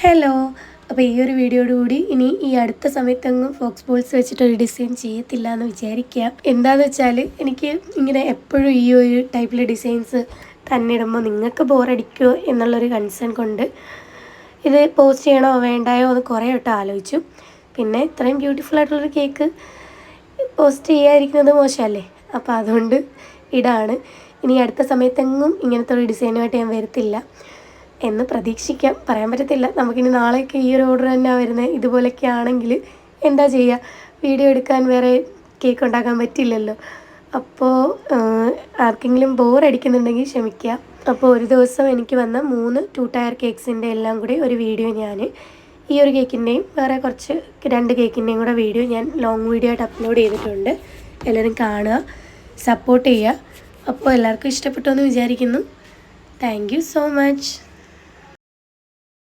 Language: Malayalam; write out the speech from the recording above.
ഹലോ. അപ്പോൾ ഈ ഒരു വീഡിയോയോടുകൂടി ഇനി ഈ അടുത്ത സമയത്തെങ്ങും ഫോക്സ് ബോൾസ് വെച്ചിട്ടൊരു ഡിസൈൻ ചെയ്യത്തില്ല എന്ന് വിചാരിക്കുക. എന്താണെന്ന് വെച്ചാൽ എനിക്ക് ഇങ്ങനെ എപ്പോഴും ഈ ഒരു ടൈപ്പിൽ ഡിസൈൻസ് തന്നെ ഇടുമ്പോൾ നിങ്ങൾക്ക് ബോറടിക്കുമോ എന്നുള്ളൊരു കൺസേൺ കൊണ്ട് ഇത് പോസ്റ്റ് ചെയ്യണോ വേണ്ടായോ എന്ന് കുറേ വട്ടം ആലോചിച്ചു. പിന്നെ ഇത്രയും ബ്യൂട്ടിഫുൾ ആയിട്ടുള്ളൊരു കേക്ക് പോസ്റ്റ് ചെയ്യാതിരിക്കുന്നത് മോശമല്ലേ, അപ്പോൾ അതുകൊണ്ട് ഇടാണ്. ഇനി അടുത്ത സമയത്തെങ്ങും ഇങ്ങനത്തെ ഒരു ഡിസൈനുമായിട്ട് ഞാൻ വരത്തില്ല എന്ന് പ്രതീക്ഷിക്കാം. പറയാൻ പറ്റത്തില്ല. നമുക്കിനി നാളെയൊക്കെ ഈ ഒരു ഓർഡർ തന്നെയാണ് വരുന്നത്. ഇതുപോലെയൊക്കെ ആണെങ്കിൽ എന്താ ചെയ്യുക, വീഡിയോ എടുക്കാൻ വേറെ കേക്ക് ഉണ്ടാക്കാൻ പറ്റില്ലല്ലോ. അപ്പോൾ ആർക്കെങ്കിലും ബോറടിക്കുന്നുണ്ടെങ്കിൽ ക്ഷമിക്കുക. അപ്പോൾ ഒരു ദിവസം എനിക്ക് വന്ന 3 2 ടയർ കേക്ക്സിൻ്റെ എല്ലാം കൂടി ഒരു വീഡിയോ ഞാൻ ഈ ഒരു കേക്കിൻ്റെയും വേറെ കുറച്ച് 2 കേക്കിൻ്റെയും കൂടെ വീഡിയോ ഞാൻ ലോങ് വീഡിയോ ആയിട്ട് അപ്ലോഡ് ചെയ്തിട്ടുണ്ട്. എല്ലാവരും കാണുക, സപ്പോർട്ട് ചെയ്യുക. അപ്പോൾ എല്ലാവർക്കും ഇഷ്ടപ്പെട്ടു എന്ന് വിചാരിക്കുന്നു. Thank you so much.